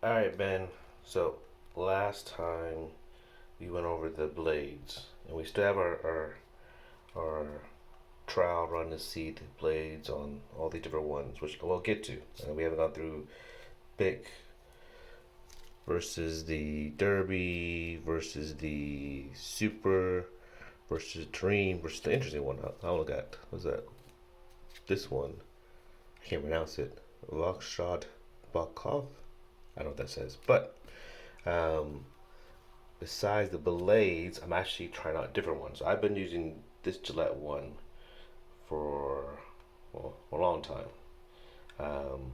All right, Ben. So last time we went over the blades, and we still have our trial run to see the blades on all the different ones, which we'll get to. And we haven't gone through Bic versus the Derby versus the Super versus Dream versus the interesting one. I'll look at what's that? This one. I can't pronounce it. Vakshad Bakov. I don't know what that says, but um, besides the blades, I'm actually trying out different ones. I've been using this Gillette one for a long time. Um,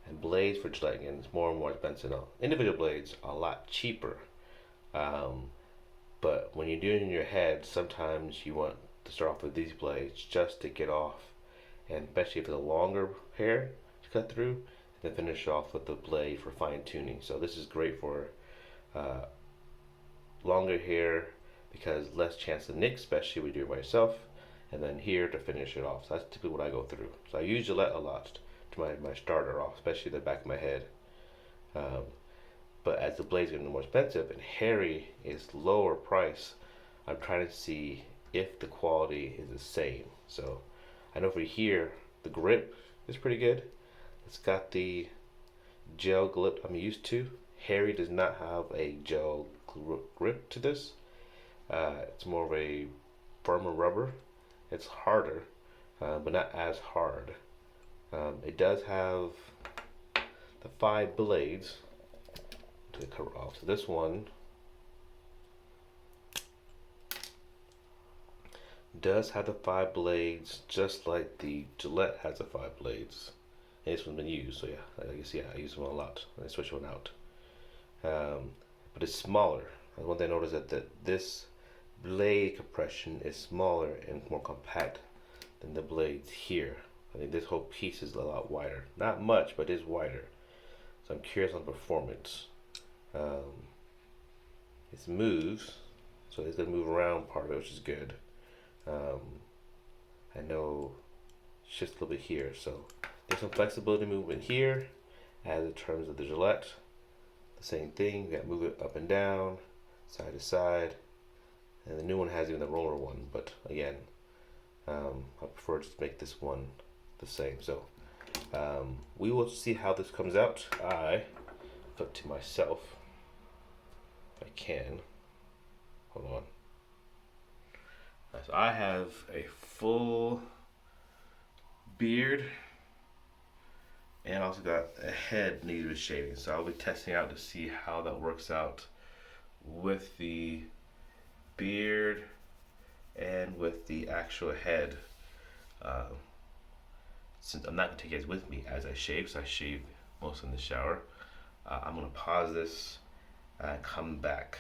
and blades for Gillette again is more and more expensive now. Individual blades are a lot cheaper. Um, but when you're doing it in your head, sometimes you want to start off with these blades just to get off, and especially if it's a longer hair to cut through, then finish off with the blade for fine tuning. So this is great for uh, longer hair because less chance of nicks, especially when you do it by yourself, and then here to finish it off. So that's typically what I go through. So I use Gillette a lot to my starter off, especially the back of my head. Um, but as the blades get more expensive and Harry is lower price, I'm trying to see if the quality is the same. So I know for here the grip is pretty good. It's got the gel grip I'm used to. Harry does not have a gel grip to this. It's more of a firmer rubber. It's harder, but not as hard. It does have the 5 blades to cover off. So this one does have the 5 blades, just like the Gillette has the 5 blades. And this one's been used, so yeah, I guess I use them a lot. I switch one out. But it's smaller. One thing I noticed that this blade compression is smaller and more compact than the blades here. I think this whole piece is a lot wider. Not much, but it is wider. So I'm curious on performance. Um, it moves, so it's gonna move around part of it, which is good. Um, I know it's just a little bit here, so there's some flexibility movement here. As in terms of the Gillette, the same thing. You got to move it up and down, side to side, and the new one has even the roller one. But again, I prefer just to make this one the same. So we will see how this comes out. I thought to myself, if I can, hold on. So I have a full beard and also got a head needed with shaving. So I'll be testing out to see how that works out with the beard and with the actual head. Uh, since I'm not gonna take it with me as I shave, so I shave most in the shower. I'm gonna pause this and come back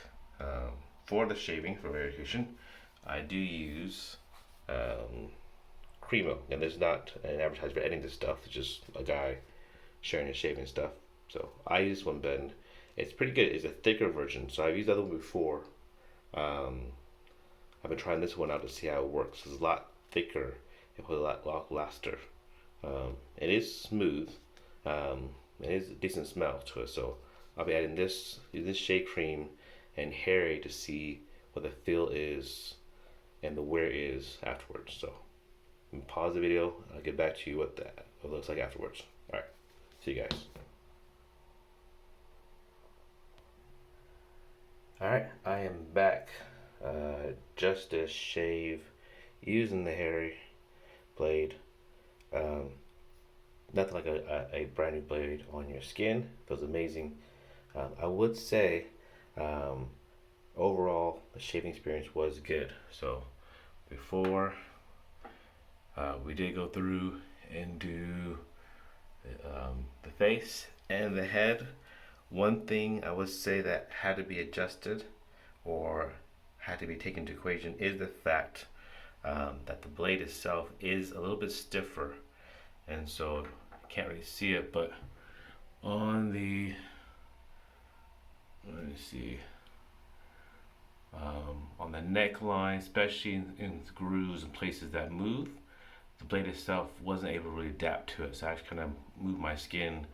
for the shaving for verification. I do use Cremo, and there's not an advertisement for editing this stuff. It's just a guy sharing his shaving stuff. So I use this one, Ben. It's pretty good. It's a thicker version. So I've used the other one before. Um, I've been trying this one out to see how it works. It's a lot thicker. It was a lot laster. It is smooth. It is a decent smell to it. So I'll be adding this shave cream and Harry to see what the feel is and the wear is afterwards. So pause the video. I'll get back to you what it looks like afterwards. All right. See you guys. All right, I am back. Just to shave using the Harry blade. Um, Nothing like a brand new blade on your skin. Feels amazing. I would say overall the shaving experience was good. So before we did go through and do the face and the head. One thing I would say that had to be adjusted or had to be taken into equation is the fact that the blade itself is a little bit stiffer, and so I can't really see it, but on the let me see on the neckline, especially in grooves and places that move, the blade itself wasn't able to really adapt to it. So I actually kind of moved my skin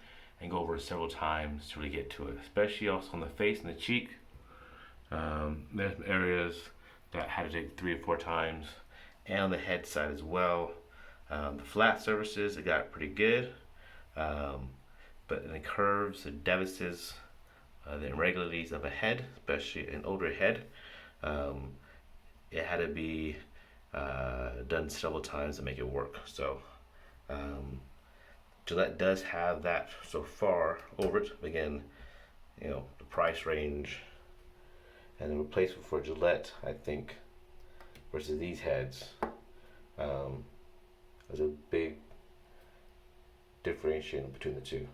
and go over it several times to really get to it, especially also on the face and the cheek. There's some areas that had to take 3 or 4 times, and on the head side as well. The flat surfaces, it got pretty good, but in the curves, the devices, the irregularities of a head, especially an older head, um, it had to be done several times to make it work. So Gillette does have that so far over it. Again, the price range and the replacement for Gillette, I think, versus these heads, there's a big differentiation between the two.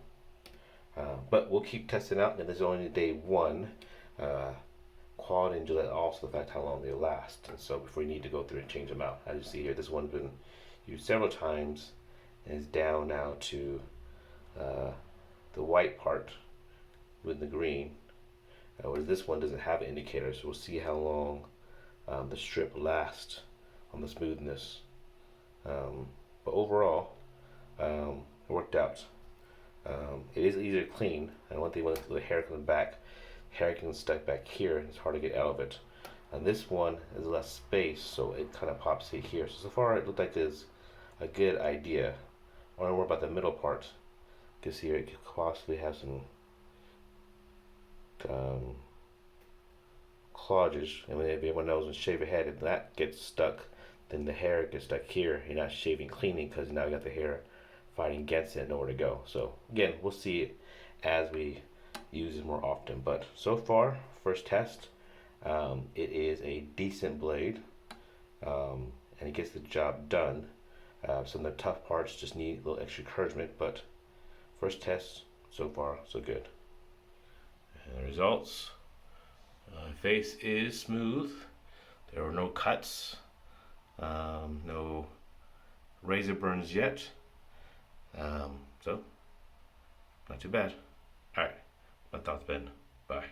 But we'll keep testing out, and this is only day one. Quality and Gillette also the fact how long they last, and so before you need to go through and change them out. As you see here, this one's been used several times and is down now to the white part with the green. Whereas this one doesn't have an indicator, so we'll see how long the strip lasts on the smoothness. But overall, it worked out. It is easier to clean, and one thing when the hair comes back, hair can stuck back here, and it's hard to get out of it. And this one is less space, so it kind of pops it here. So far it looked like it's a good idea. I want to worry about the middle part, because here it could possibly have some cloggage, and if everyone knows when you shave your head, if that gets stuck, then the hair gets stuck here. You're not shaving cleaning because now you got the hair fighting against it and nowhere to go. So again, we'll see it as we use it more often. But so far, first test, it is a decent blade, and it gets the job done. Some of the tough parts just need a little extra encouragement, but first test, so far, so good. And the results, face is smooth. There were no cuts, no razor burns yet. So, not too bad. Alright, my thoughts, Ben. Bye.